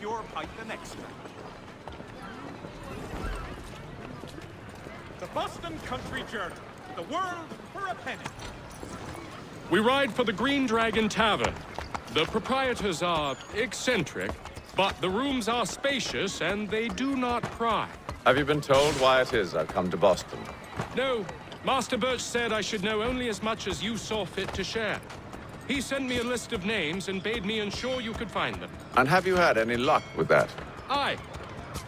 pure pint the next time. The Boston Country Journey. The world for a penny. We ride for the Green Dragon Tavern. The proprietors are eccentric, but the rooms are spacious and they do not pry. Have you been told why it is I've come to Boston? No, Master Birch said I should know only as much as you saw fit to share. He sent me a list of names and bade me ensure you could find them. And have you had any luck with that? Aye.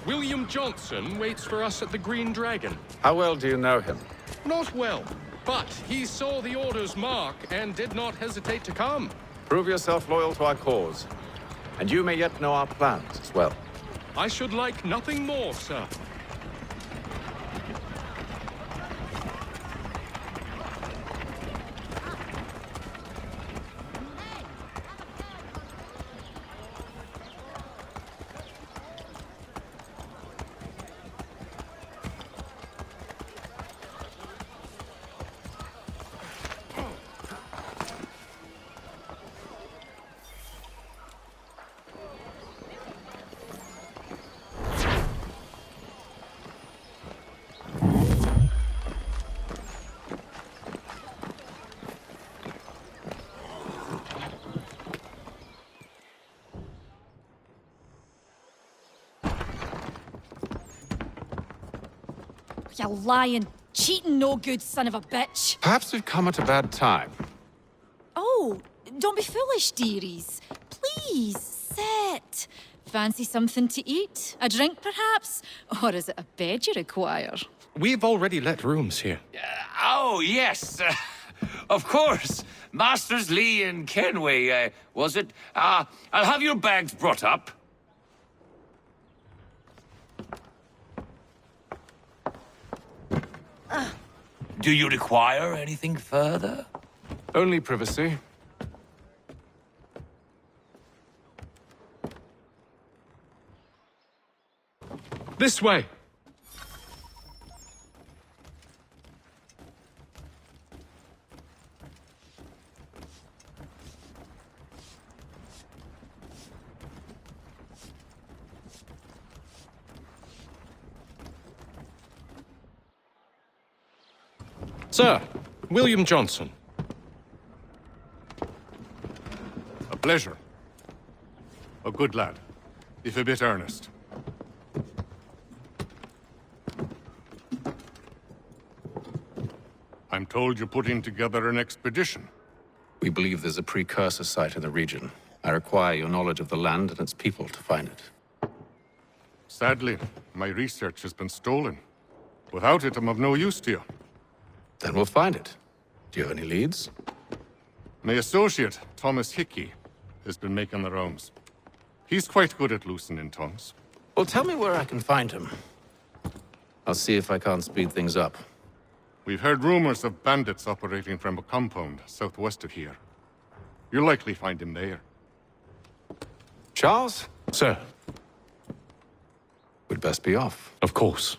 William Johnson waits for us at the Green Dragon. How well do you know him? Not well, but he saw the order's mark and did not hesitate to come. Prove yourself loyal to our cause. And you may yet know our plans as well. I should like nothing more, sir. You lying, cheating, no good son of a bitch. Perhaps we've come at a bad time. Oh, don't be foolish, dearies. Please, sit. Fancy something to eat? A drink, perhaps? Or is it a bed you require? We've already let rooms here. Oh, yes. Of course. Masters Lee and Kenway, was it? I'll have your bags brought up. Do you require anything further? Only privacy. This way. Sir, William Johnson. A pleasure. A good lad, if a bit earnest. I'm told you're putting together an expedition. We believe there's a precursor site in the region. I require your knowledge of the land and its people to find it. Sadly, my research has been stolen. Without it, I'm of no use to you. Then we'll find it. Do you have any leads? My associate, Thomas Hickey, has been making the rounds. He's quite good at loosening tongues. Well, tell me where I can find him. I'll see if I can't speed things up. We've heard rumors of bandits operating from a compound southwest of here. You'll likely find him there. Charles? Sir, We'd best be off. of course.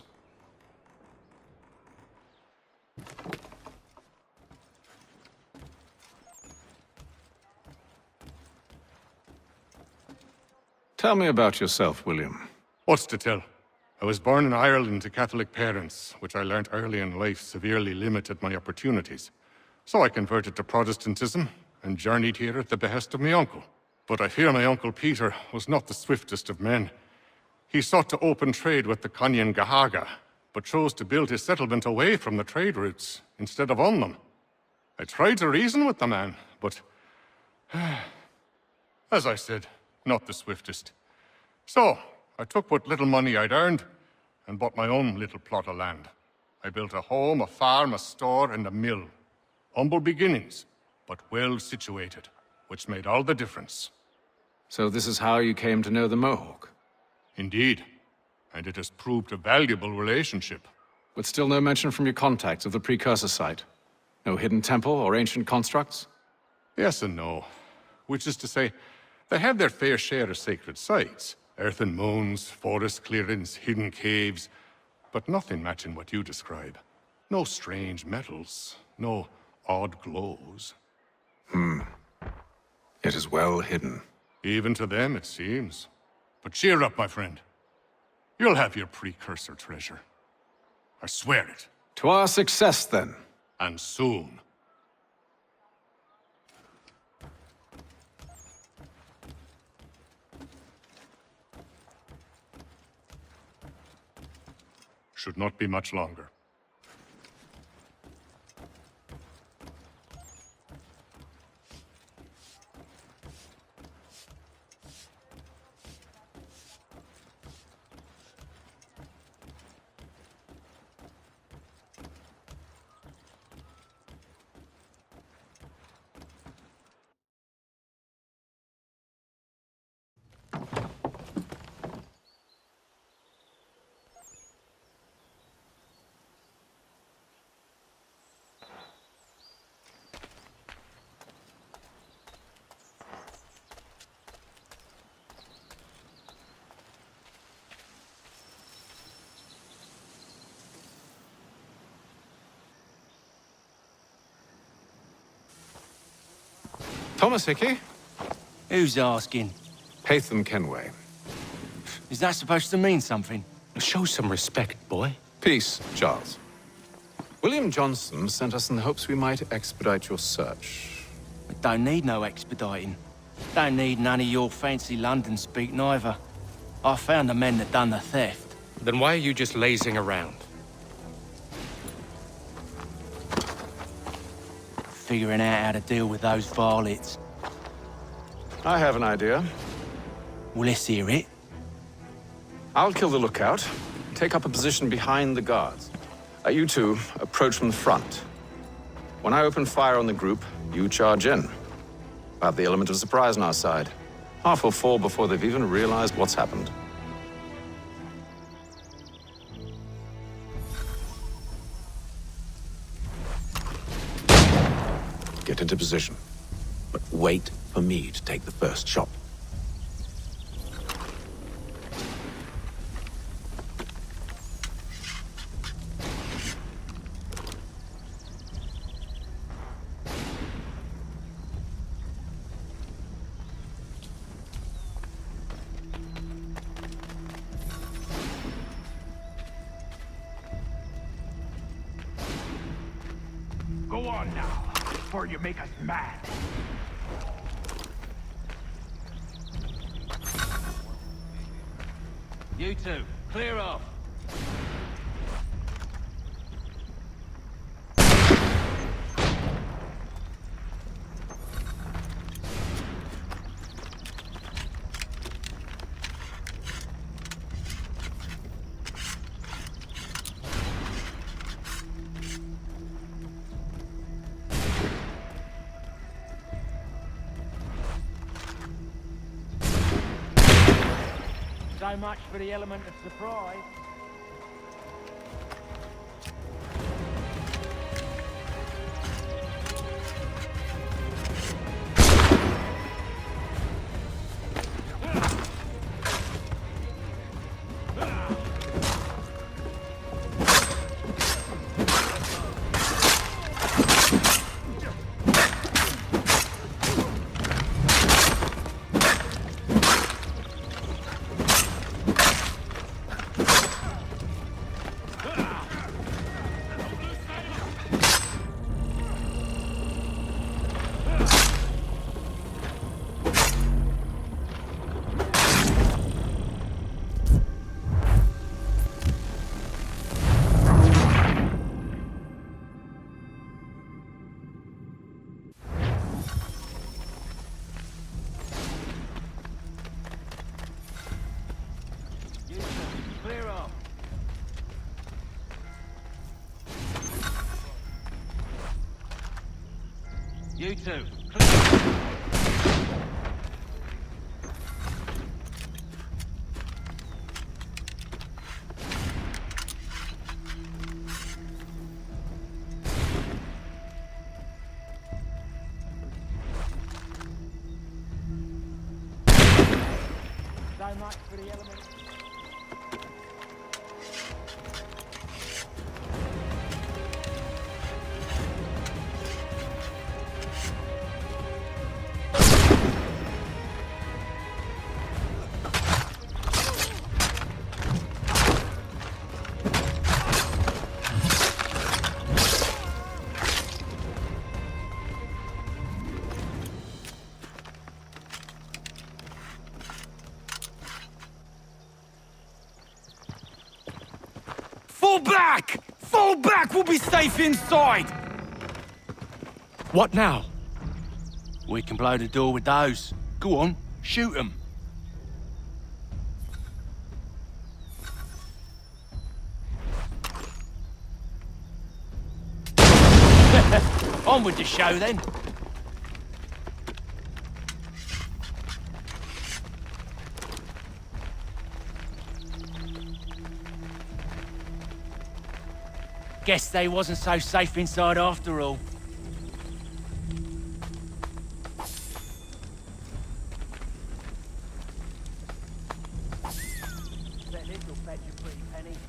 Tell me about yourself, William. What's to tell? I was born in Ireland to Catholic parents, which I learnt early in life severely limited my opportunities. So I converted to Protestantism and journeyed here at the behest of my uncle. But I fear my uncle Peter was not the swiftest of men. He sought to open trade with the Conyan Gahaga, but chose to build his settlement away from the trade routes instead of on them. I tried to reason with the man, but as I said, not the swiftest. So, I took what little money I'd earned and bought my own little plot of land. I built a home, a farm, a store, and a mill. Humble beginnings, but well situated, which made all the difference. So this is how you came to know the Mohawk? Indeed, and it has proved a valuable relationship. But still no mention from your contacts of the precursor site? No hidden temple or ancient constructs? Yes and no. Which is to say, they have their fair share of sacred sites. Earthen mounds, forest clearings, hidden caves, but nothing matching what you describe. No strange metals, no odd glows. It is well hidden. Even to them, it seems. But cheer up, my friend. You'll have your precursor treasure. I swear it. To our success, then. And soon. Should not be much longer. Thomas Hickey? Who's asking? Haytham Kenway. Is that supposed to mean something? Show some respect, boy. Peace, Charles. William Johnson sent us in the hopes we might expedite your search. We don't need no expediting. Don't need none of your fancy London speak neither. I found the men that done the theft. Then why are you just lazing around? Figuring out how to deal with those varlets. I have an idea. Well, let's hear it. I'll kill the lookout, take up a position behind the guards. You two approach from the front. When I open fire on the group, you charge in. We'll have the element of surprise on our side. Half will fall before they've even realized what's happened. Get into position, but wait for me to take the first shot. Go on now, before you make us mad. You two, clear off. So much for the element of surprise. Clear off. You two. So much for the element. Fall back! Fall back! We'll be safe inside! What now? We can blow the door with those. Go on, shoot them. On with the show, then. Guess they wasn't so safe inside after all.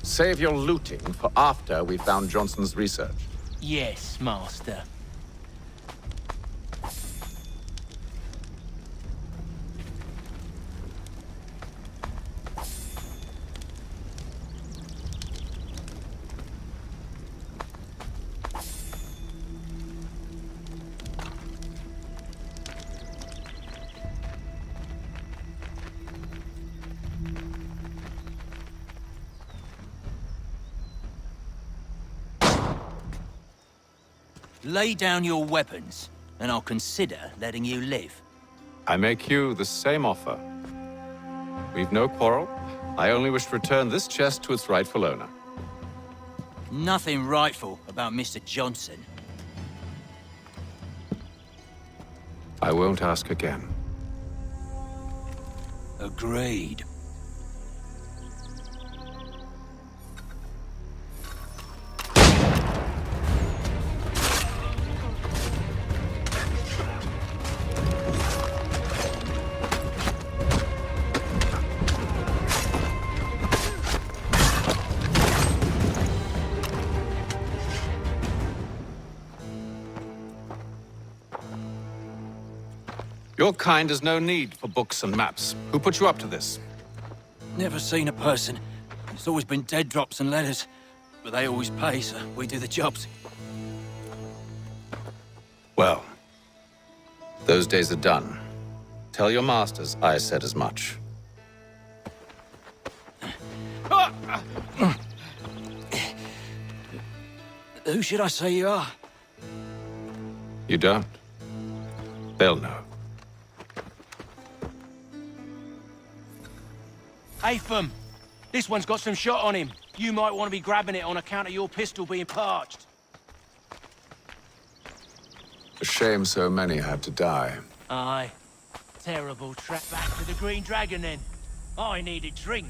Save your looting for after we found Johnson's research. Yes, Master. Lay down your weapons, and I'll consider letting you live. I make you the same offer. We've no quarrel. I only wish to return this chest to its rightful owner. Nothing rightful about Mr. Johnson. I won't ask again. Agreed. Your kind has no need for books and maps. Who put you up to this? Never seen a person. It's always been dead drops and letters. But they always pay, so we do the jobs. Well, those days are done. Tell your masters I said as much. Who should I say you are? You don't? They'll know. Atham, this one's got some shot on him. You might want to be grabbing it on account of your pistol being parched. A shame so many had to die. Aye. Terrible trap back to the Green Dragon, then. I need a drink.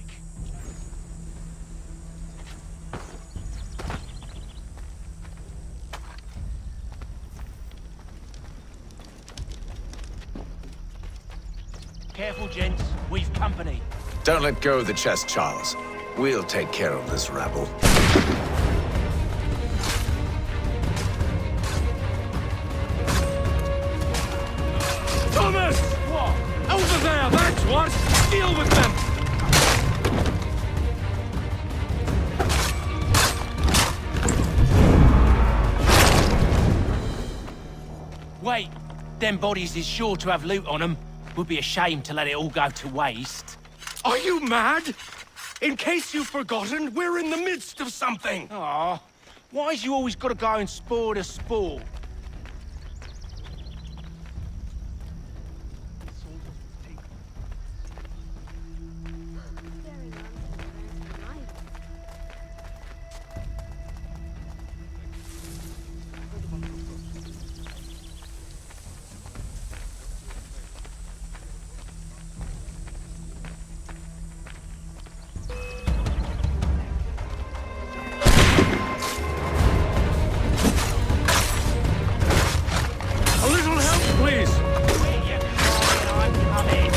Careful, gents. We've company. Don't let go of the chest, Charles. We'll take care of this rabble. Thomas! What? Over there, that's what! Deal with them! Wait. Them bodies is sure to have loot on them. Would be a shame to let it all go to waste. Are you mad? In case you've forgotten, we're in the midst of something! Aw, why's you always gotta go and spoil the sport? A little help, please! I'm coming.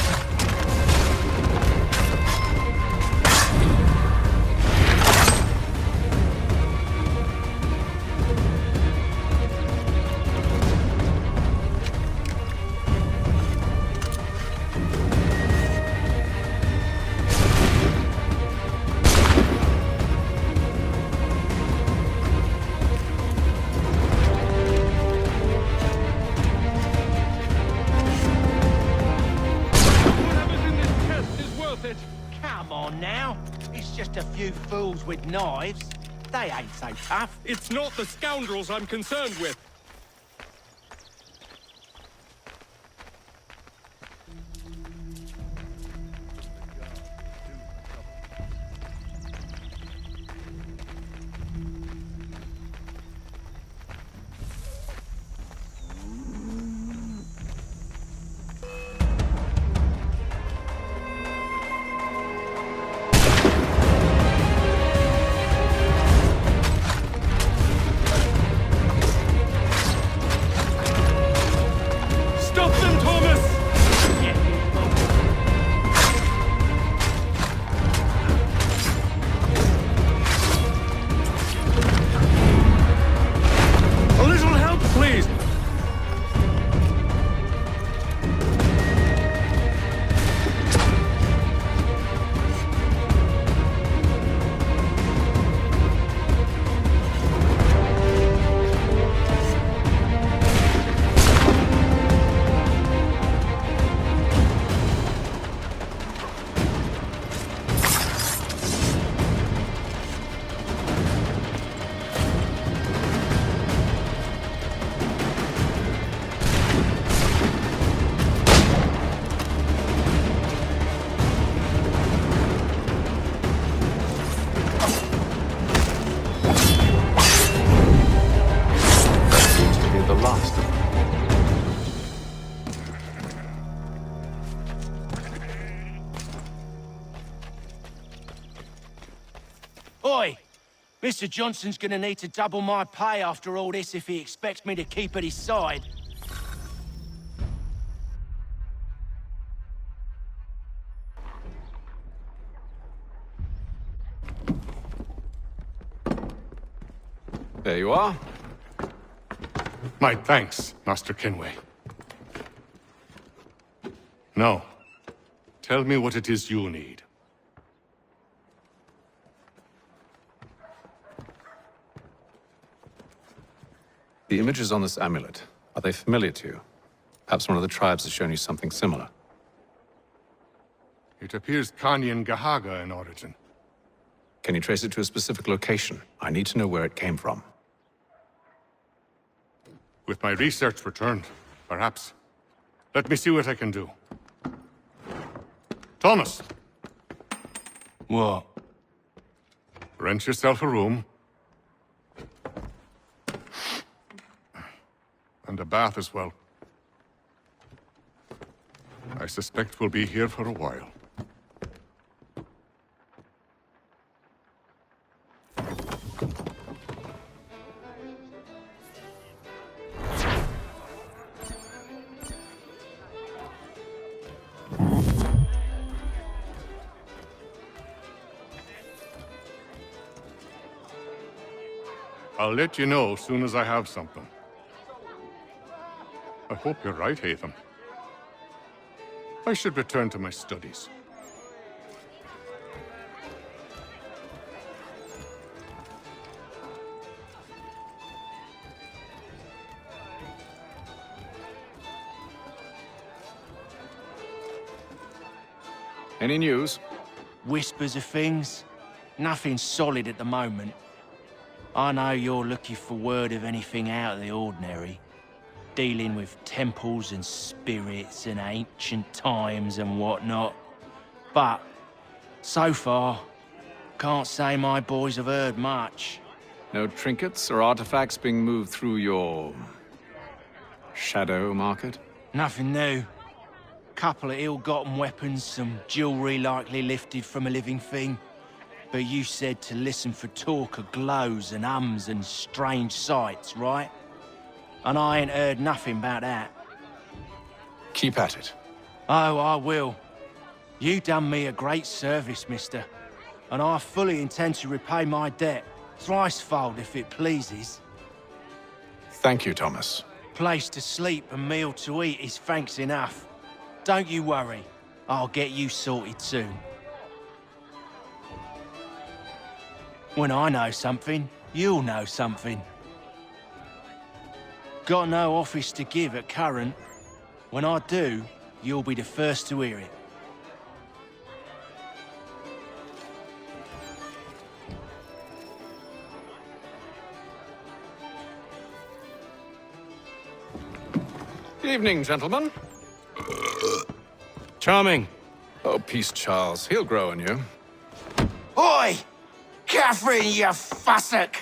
Whatever's in this chest is worth it! Come on now. It's just a few fools with knives. They ain't so tough. It's not the scoundrels I'm concerned with. Stop them, Thomas! A little help, please! Seems to be the last of them. Oi! Mr. Johnson's gonna need to double my pay after all this if he expects me to keep at his side. There you are. My thanks, Master Kenway. Now, tell me what it is you need. The images on this amulet, are they familiar to you? Perhaps one of the tribes has shown you something similar. It appears Kanyan Gahaga in origin. Can you trace it to a specific location? I need to know where it came from. With my research returned, perhaps. Let me see what I can do. Thomas! What? Rent yourself a room. And a bath as well. I suspect we'll be here for a while. I'll let you know as soon as I have something. I hope you're right, Hatham. I should return to my studies. Any news? Whispers of things? Nothing solid at the moment. I know you're looking for word of anything out of the ordinary. Dealing with temples and spirits and ancient times and whatnot. But, so far, can't say my boys have heard much. No trinkets or artifacts being moved through your... shadow market? Nothing new. Couple of ill-gotten weapons, some jewelry likely lifted from a living thing. But you said to listen for talk of glows and ums and strange sights, right? And I ain't heard nothing about that. Keep at it. Oh, I will. You done me a great service, mister. And I fully intend to repay my debt. Thricefold, if it pleases. Thank you, Thomas. Place to sleep and meal to eat is thanks enough. Don't you worry. I'll get you sorted soon. When I know something, you'll know something. Got no office to give at current. When I do, you'll be the first to hear it. Evening, gentlemen. Charming. Oh, peace, Charles. He'll grow on you. Oi! Catherine, you fussock!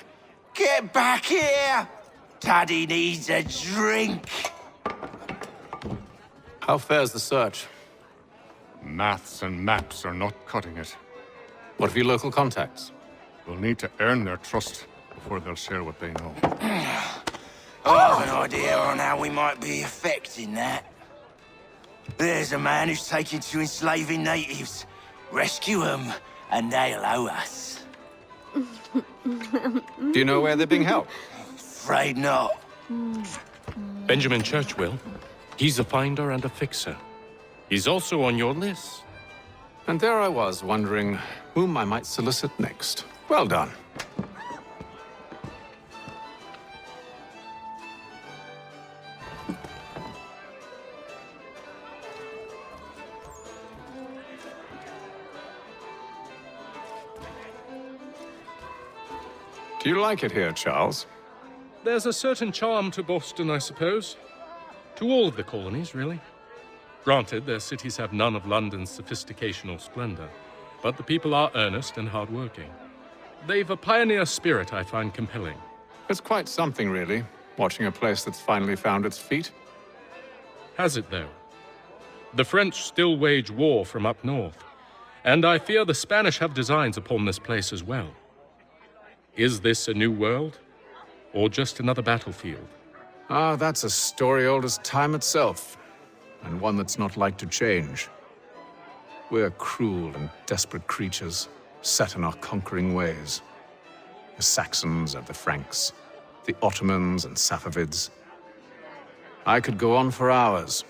Get back here! Taddy needs a drink. How fares the search? Maths and maps are not cutting it. What of your local contacts? We'll need to earn their trust before they'll share what they know. I have an idea on how we might be affecting that. There's a man who's taken to enslaving natives. Rescue them, and they'll owe us. Do you know where they're being held? Afraid not. Benjamin Church will. He's a finder and a fixer. He's also on your list. And there I was, wondering whom I might solicit next. Well done. Do you like it here, Charles? There's a certain charm to Boston, I suppose. To all of the colonies, really. Granted, their cities have none of London's sophistication or splendor, but the people are earnest and hardworking. They've a pioneer spirit I find compelling. It's quite something, really, watching a place that's finally found its feet. Has it, though? The French still wage war from up north, and I fear the Spanish have designs upon this place as well. Is this a new world, or just another battlefield? Ah, that's a story old as time itself, and one that's not like to change. We're cruel and desperate creatures, set in our conquering ways. The Saxons and the Franks, the Ottomans and Safavids. I could go on for hours.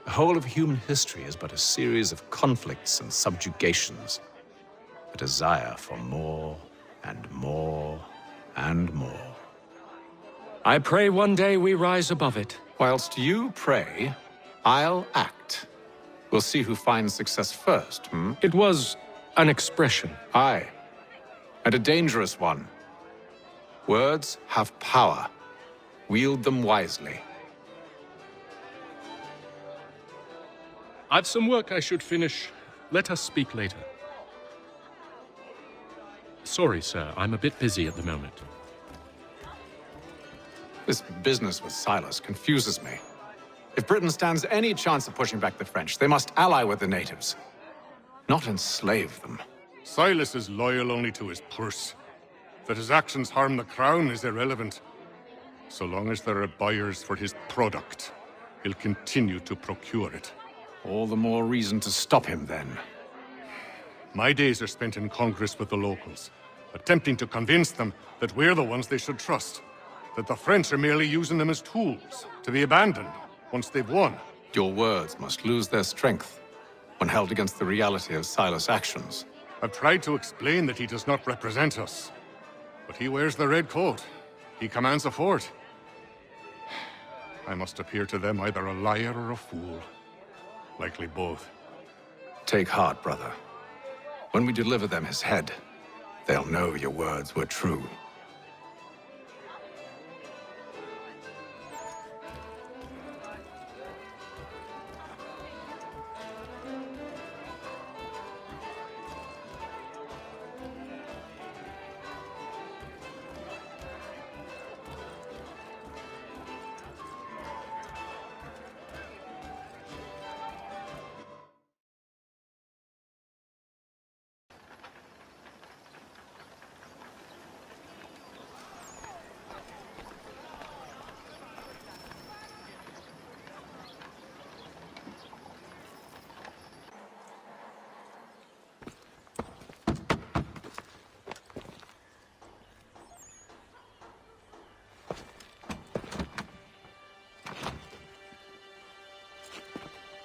The whole of human history is but a series of conflicts and subjugations. A desire for more and more and more. I pray one day we rise above it. Whilst you pray, I'll act. We'll see who finds success first, hmm? It was an expression. Aye, and a dangerous one. Words have power. Wield them wisely. I've some work I should finish. Let us speak later. Sorry, sir. I'm a bit busy at the moment. This business with Silas confuses me. If Britain stands any chance of pushing back the French, they must ally with the natives, not enslave them. Silas is loyal only to his purse. That his actions harm the crown is irrelevant. So long as there are buyers for his product, he'll continue to procure it. All the more reason to stop him, then. My days are spent in Congress with the locals, attempting to convince them that we're the ones they should trust, that the French are merely using them as tools, to be abandoned once they've won. Your words must lose their strength when held against the reality of Silas' actions. I've tried to explain that he does not represent us, but he wears the red coat. He commands a fort. I must appear to them either a liar or a fool. Likely both. Take heart, brother. When we deliver them his head, they'll know your words were true.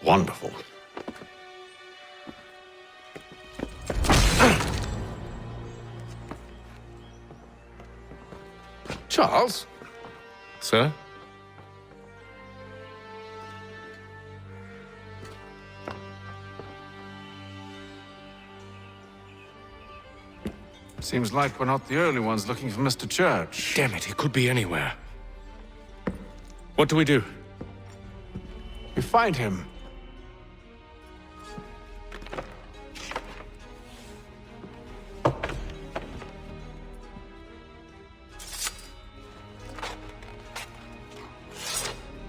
Wonderful. Charles? Sir? Seems like we're not the only ones looking for Mr. Church. Damn it, he could be anywhere. What do we do? You find him.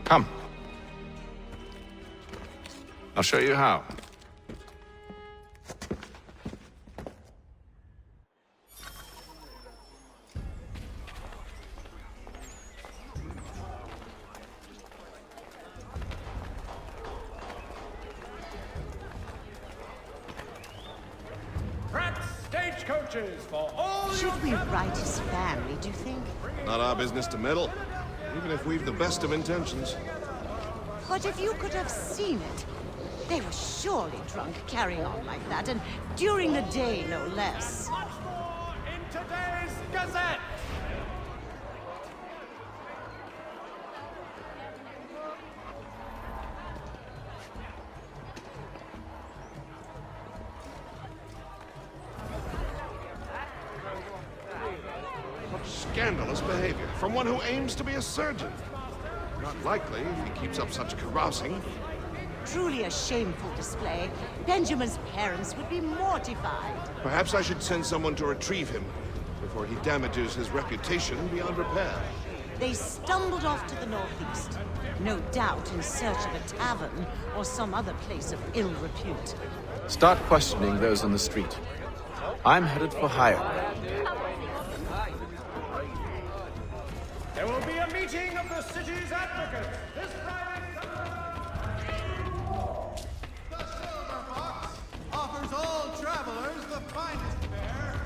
Come. I'll show you how. Stagecoaches for all. Should we write his family, do you think? Not our business to meddle, even if we've the best of intentions. But if you could have seen it, they were surely drunk carrying on like that, and during the day, no less. Much more in today's Gazette. What scandalous behavior from one who aims to be a surgeon. Not likely if he keeps up such carousing. Truly a shameful display. Benjamin's parents would be mortified. Perhaps I should send someone to retrieve him before he damages his reputation beyond repair. They stumbled off to the northeast, no doubt in search of a tavern or some other place of ill repute. Start questioning those on the street. I'm headed for higher. There will be a meeting of the city's advocates this Friday. The Silver Fox offers all travelers the finest fare.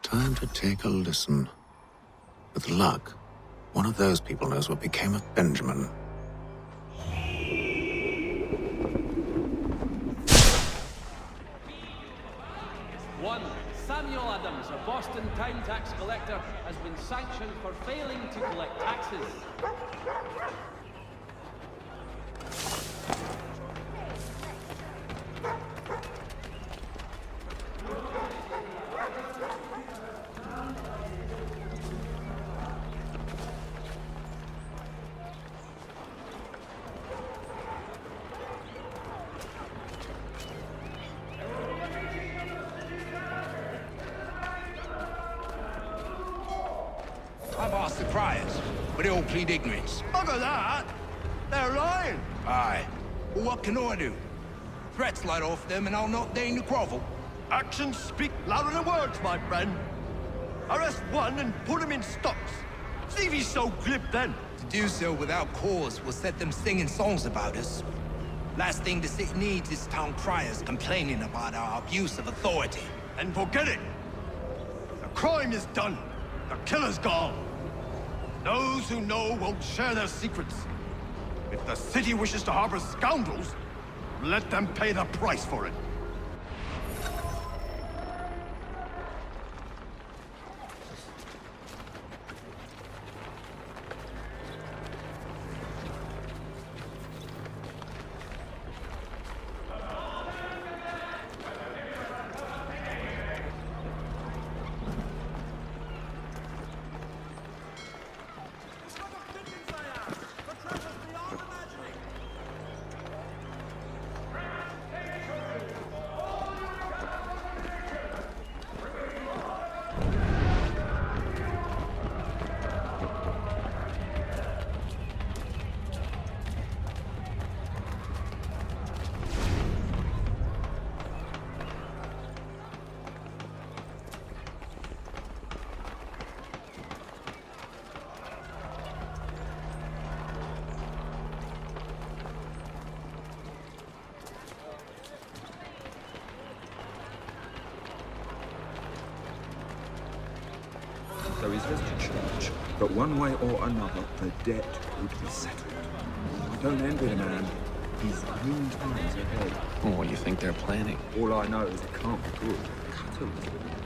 Time to take a listen. With luck, one of those people knows what became of Benjamin. One, Samuel Adams, a Boston town tax collector, has been sanctioned for failing to collect taxes. I've asked the criers, but they all plead ignorance. Bugger that! They're lying! Aye. Well, what can I do? Threats light off them and I'll not deign to grovel. Actions speak louder than words, my friend. Arrest one and put him in stocks. See if he's so glib then. To do so without cause will set them singing songs about us. Last thing the city needs is town criers complaining about our abuse of authority. And forget it. The crime is done. The killer's gone. Those who know won't share their secrets. If the city wishes to harbor scoundrels, let them pay the price for it. so he's visited church. But one way or another, the debt would be settled. I don't envy the man. He's green times ahead. Well, what do you think they're planning? All I know is it can't be good. Cut him.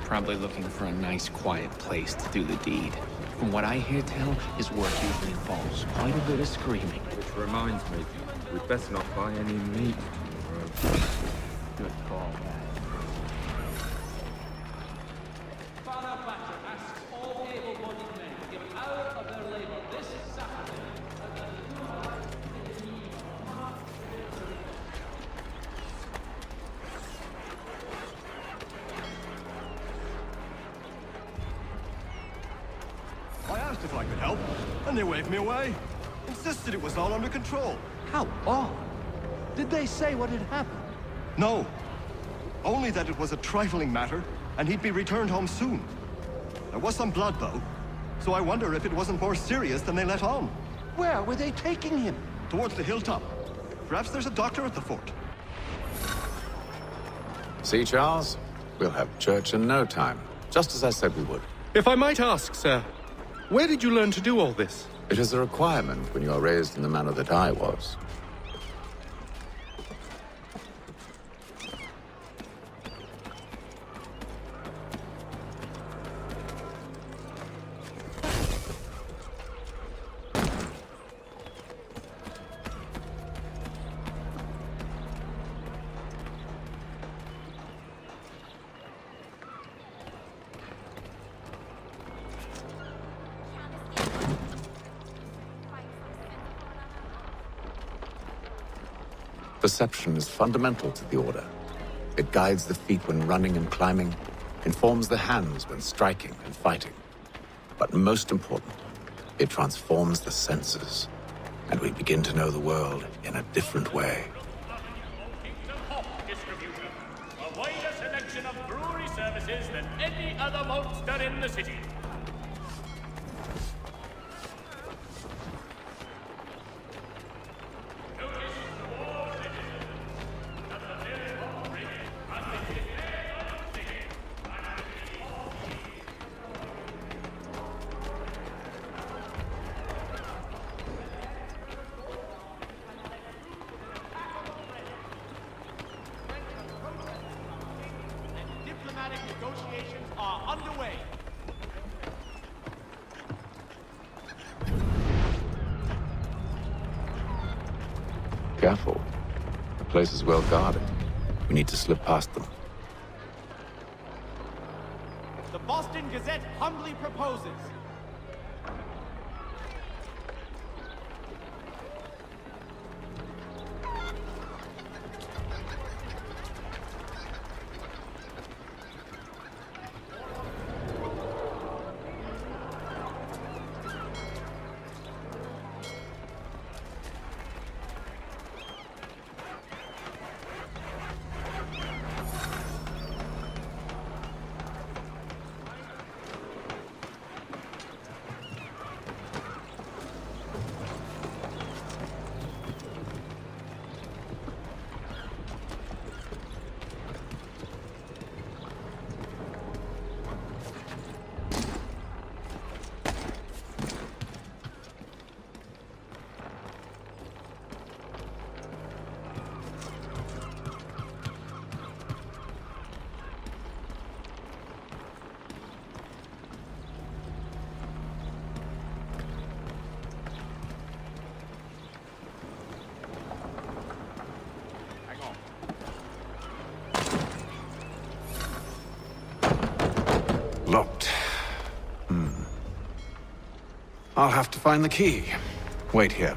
Probably looking for a nice, quiet place to do the deed. From what I hear tell, his work usually involves quite a bit of screaming. Which reminds me, we'd better not buy any meat tomorrow. Good call, Father Batcher asks all able-bodied men to give an hour of their labor this Saturday. I asked if I could help, and they waved me away. Insisted it was all under control. How odd. Did they say what had happened? No. Only that it was a trifling matter, and he'd be returned home soon. There was some blood, though, so I wonder if it wasn't more serious than they let on. Where were they taking him? Towards the hilltop. Perhaps there's a doctor at the fort. See, Charles? We'll have church in no time, just as I said we would. If I might ask, sir, where did you learn to do all this? It is a requirement when you are raised in the manner that I was. Perception is fundamental to the Order. It guides the feet when running and climbing, informs the hands when striking and fighting. But most important, it transforms the senses, and we begin to know the world in a different way. Distributor. A wider selection of brewery services than any other monster in the city. Diplomatic negotiations are underway. Careful. The place is well guarded. We need to slip past them. The Boston Gazette humbly proposes. Locked. I'll have to find the key. Wait here.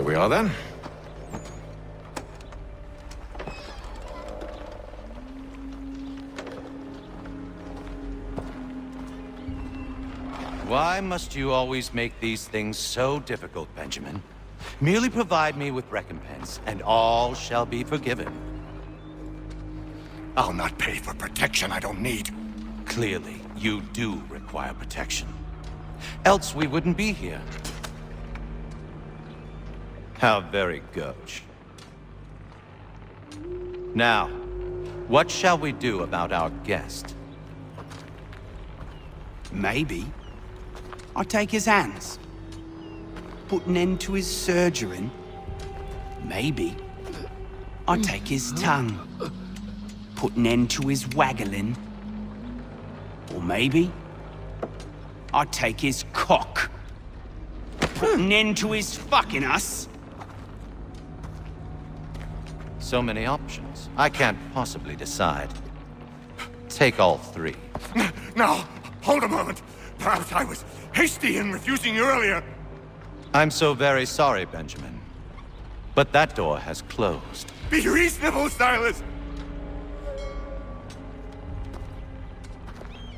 we are then. Why must you always make these things so difficult, Benjamin? Merely provide me with recompense, and all shall be forgiven. I'll not pay for protection I don't need. Clearly, you do require protection. Else we wouldn't be here. How very gauche. Now, what shall we do about our guest? Maybe I take his hands, put an end to his surgering. Maybe I take his tongue, put an end to his waggling. Or maybe I take his cock, put an end to his fucking us. So many options. I can't possibly decide. Take all three. Now, hold a moment. Perhaps I was hasty in refusing you earlier. I'm so very sorry, Benjamin. But that door has closed. Be reasonable, Silas!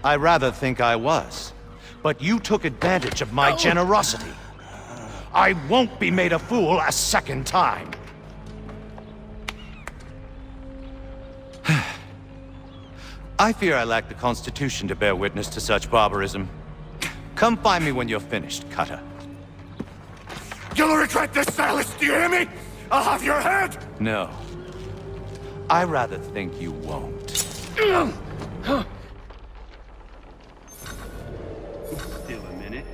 I rather think I was. But you took advantage of my generosity. I won't be made a fool a second time. I fear I lack the constitution to bear witness to such barbarism. Come find me when you're finished, Cutter. You'll regret this, Silas, do you hear me? I'll have your head! No. I rather think you won't. Still a minute.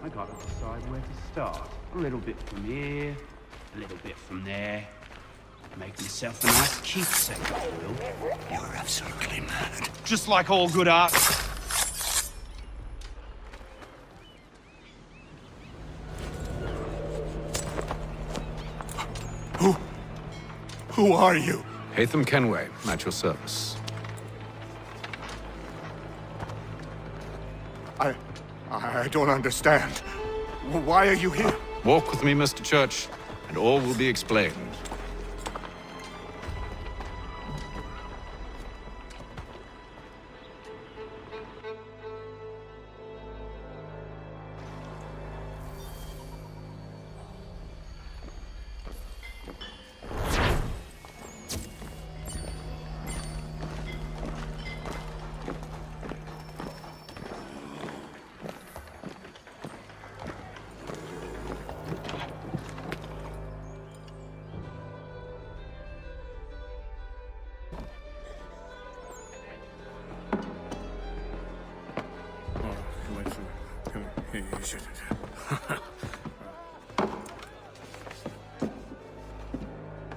I gotta decide where to start. A little bit from here, a little bit from there. Make myself a nice keepsake, if you will. You're absolutely mad. Just like all good art. Who are you? Hatham Kenway, at your service. I don't understand. Why are you here? Walk with me, Mr. Church, and all will be explained.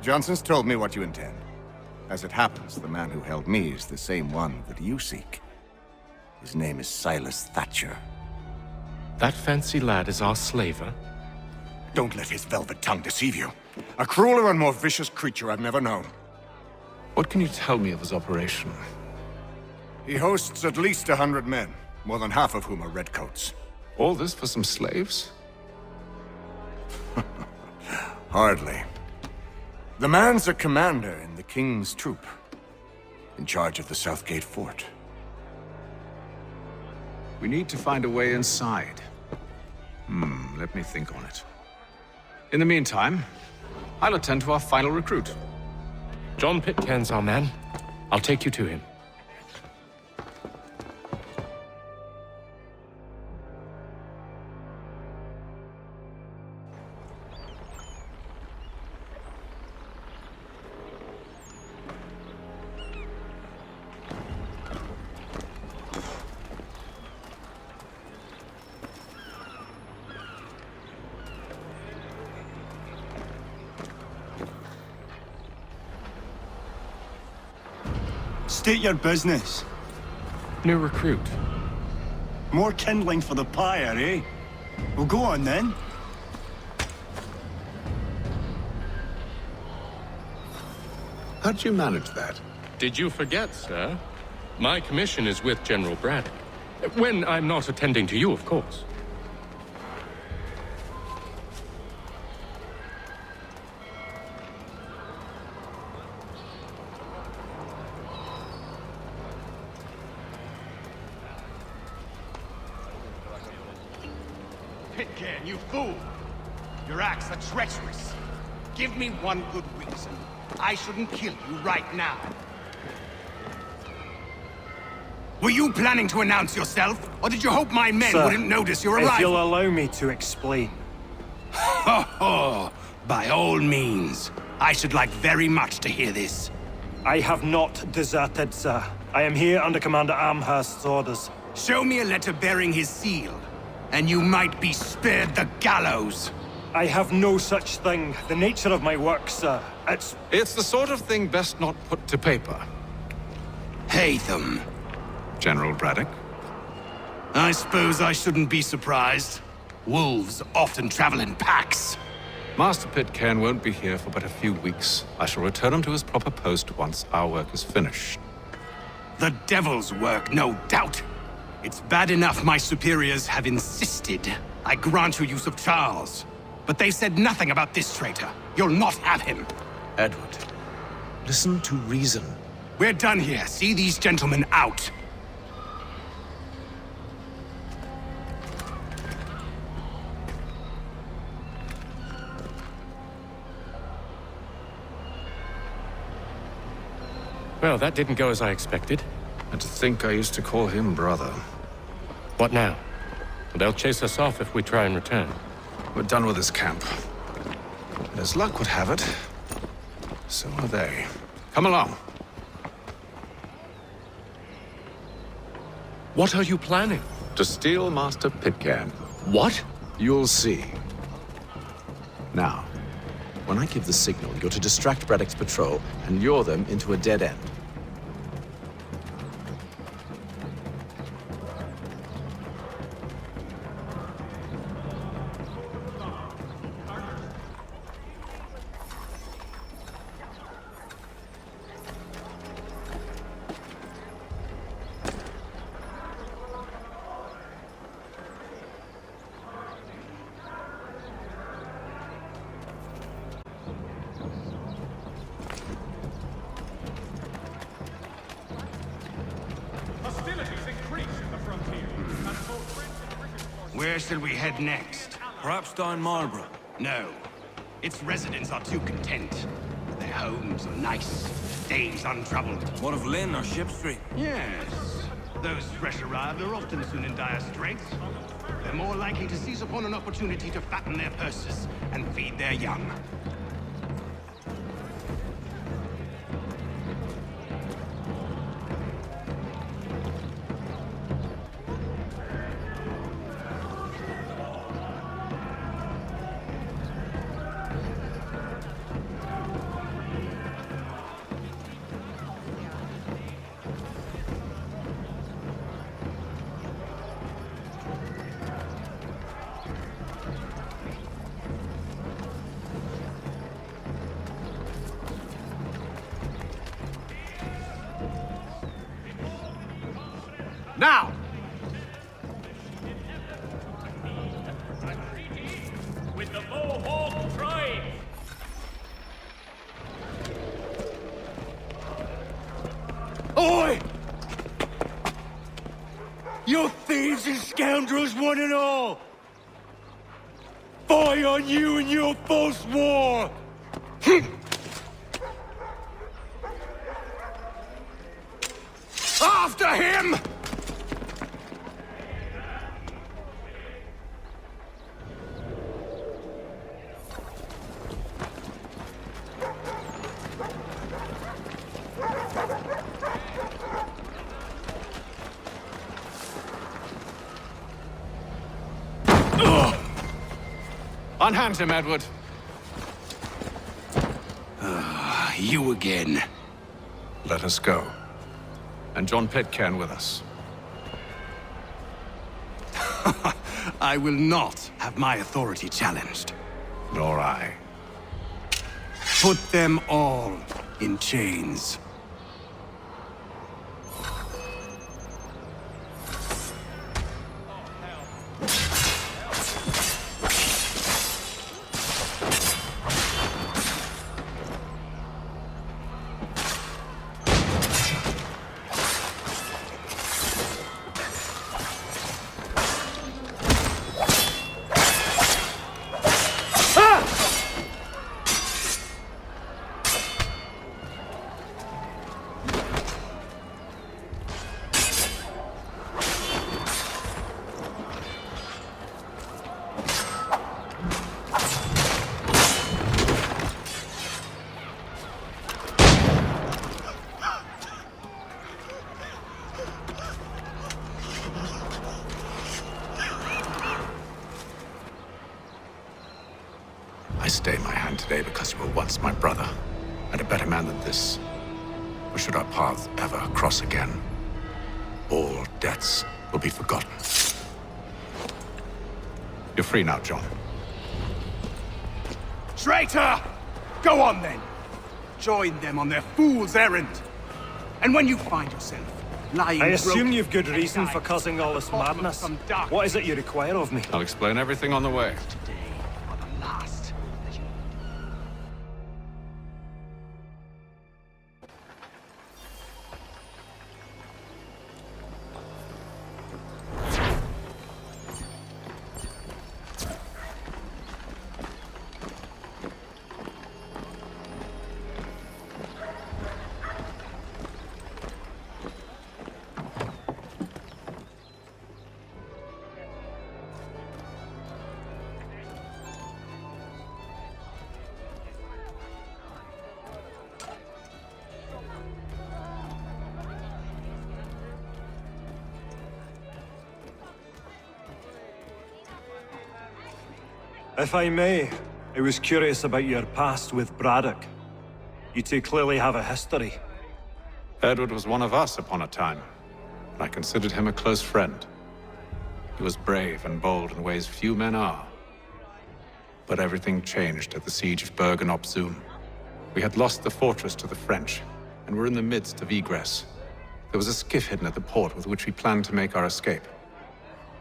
Johnson's told me what you intend. As it happens, the man who held me is the same one that you seek. His name is Silas Thatcher. That fancy lad is our slaver? Don't let his velvet tongue deceive you. A crueler and more vicious creature I've never known. What can you tell me of his operation? He hosts at least 100 men, more than half of whom are redcoats. All this for some slaves? Hardly. The man's a commander in the King's troop, in charge of the Southgate Fort. We need to find a way inside. Let me think on it. In the meantime, I'll attend to our final recruit. John Pitcairn's our man. I'll take you to him. State your business. New recruit. More kindling for the pyre, eh? Well, go on then. How did you manage that? Did you forget, sir? My commission is with General Braddock. When I'm not attending to you, of course. Pitcairn, you fool! Your acts are treacherous. Give me one good reason. I shouldn't kill you right now. Were you planning to announce yourself? Or did you hope my men Sir, wouldn't notice your arrival? if you'll allow me to explain. Ho ho! By all means. I should like very much to hear this. I have not deserted, sir. I am here under Commander Amherst's orders. Show me a letter bearing his seal, and you might be spared the gallows. I have no such thing. The nature of my work, sir, It's the sort of thing best not put to paper. Hatham. General Braddock? I suppose I shouldn't be surprised. Wolves often travel in packs. Master Pitcairn won't be here for but a few weeks. I shall return him to his proper post once our work is finished. The devil's work, no doubt. It's bad enough my superiors have insisted I grant you use of Charles. But they've said nothing about this traitor. You'll not have him. Edward, listen to reason. We're done here. See these gentlemen out. Well, that didn't go as I expected. And to think I used to call him brother. What now? They'll chase us off if we try and return. We're done with this camp. And as luck would have it, so are they. Come along. What are you planning? To steal Master Pitcairn. What? You'll see. Now, when I give the signal, you're to distract Braddock's patrol and lure them into a dead end. Where shall we head next? Perhaps down Marlborough. No. Its residents are too content. Their homes are nice, days untroubled. What of Lynn or Ship Street? Yes. Those fresh arrived are often soon in dire straits. They're more likely to seize upon an opportunity to fatten their purses and feed their young. Now! With the Mohawk tribe! Oi! You thieves and scoundrels, one and all! Fie on you and your false war! After him! Unhand him, Edward. You again. Let us go. And John Pitcairn with us. I will not have my authority challenged. Nor I. Put them all in chains. stay my hand today because you were once my brother, and a better man than this. Or should our paths ever cross again, all debts will be forgotten. You're free now, John. Traitor! Go on then. Join them on their fool's errand. And when you find yourself lying I assume broken you've good and reason dying for causing all this madness. some dark What is it you require of me? I'll explain everything on the way. last. If I may, I was curious about your past with Braddock. You two clearly have a history. Edward was one of us upon a time. I considered him a close friend. He was brave and bold in ways few men are. But everything changed at the siege of Bergen op Zoom. We had lost the fortress to the French, and were in the midst of egress. There was a skiff hidden at the port with which we planned to make our escape.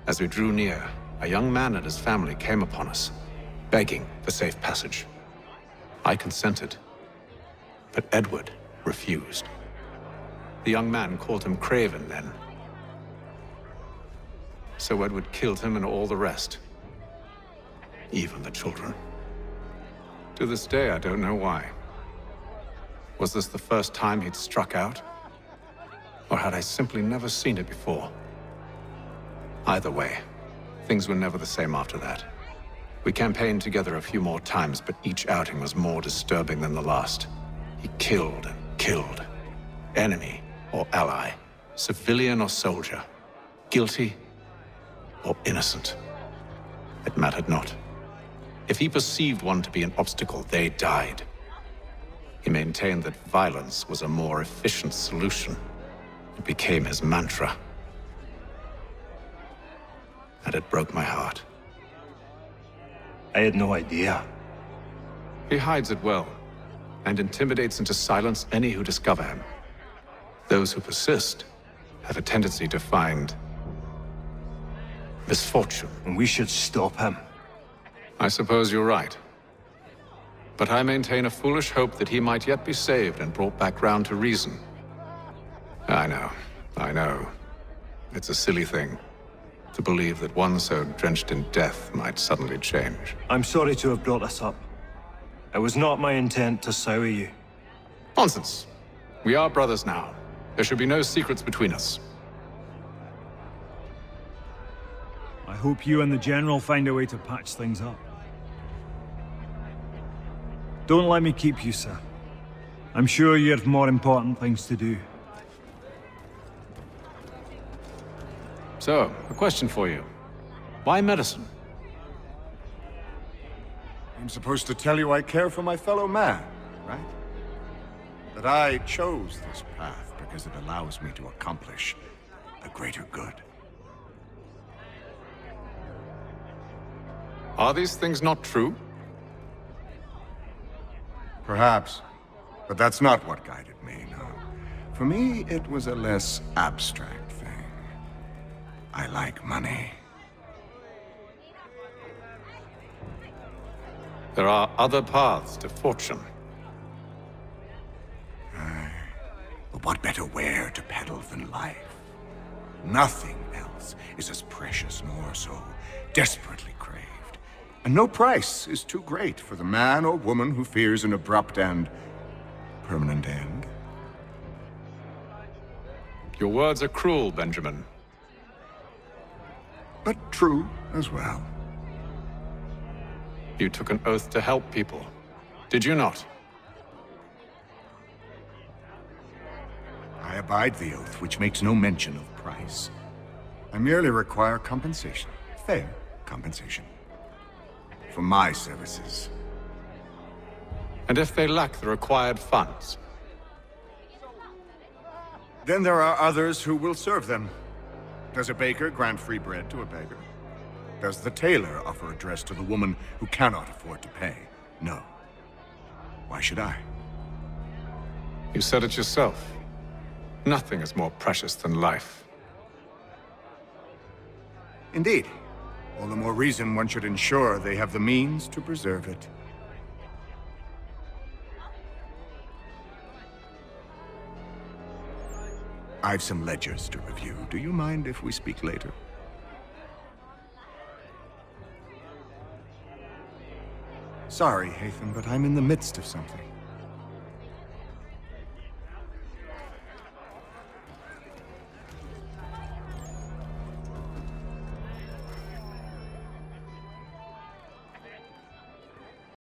As we drew near, a young man and his family came upon us, begging for safe passage. I consented, but Edward refused. The young man called him Craven then. So Edward killed him and all the rest. Even the children. To this day, I don't know why. Was this the first time he'd struck out? Or had I simply never seen it before? Either way, things were never the same after that. We campaigned together a few more times, but each outing was more disturbing than the last. He killed and killed. Enemy or ally, civilian or soldier, guilty or innocent. It mattered not. If he perceived one to be an obstacle, they died. He maintained that violence was a more efficient solution. It became his mantra. And it broke my heart. I had no idea. He hides it well, and intimidates into silence any who discover him. Those who persist have a tendency to find misfortune. And we should stop him. I suppose you're right. But I maintain a foolish hope that he might yet be saved and brought back round to reason. I know. It's a silly thing to believe that one so drenched in death might suddenly change. I'm sorry to have brought this up. It was not my intent to sour you. Nonsense. We are brothers now. There should be no secrets between us. I hope you and the General find a way to patch things up. Don't let me keep you, sir. I'm sure you have more important things to do. So, a question for you. Why medicine? I'm supposed to tell you I care for my fellow man, right? That I chose this path because it allows me to accomplish a greater good. Are these things not true? Perhaps. But that's not what guided me, no. For me, it was a less abstract thing. I like money. There are other paths to fortune. But what better ware to peddle than life? Nothing else is as precious nor so desperately craved. And no price is too great for the man or woman who fears an abrupt and permanent end. Your words are cruel, Benjamin. But true as well. You took an oath to help people, did you not? I abide the oath, which makes no mention of price. I merely require compensation. Fair compensation. For my services. And if they lack the required funds? Then there are others who will serve them. Does a baker grant free bread to a beggar? Does the tailor offer a dress to the woman who cannot afford to pay? No. Why should I? You said it yourself. Nothing is more precious than life. Indeed. All the more reason one should ensure they have the means to preserve it. I've some ledgers to review. Do you mind if we speak later? Sorry, Hatham, but I'm in the midst of something.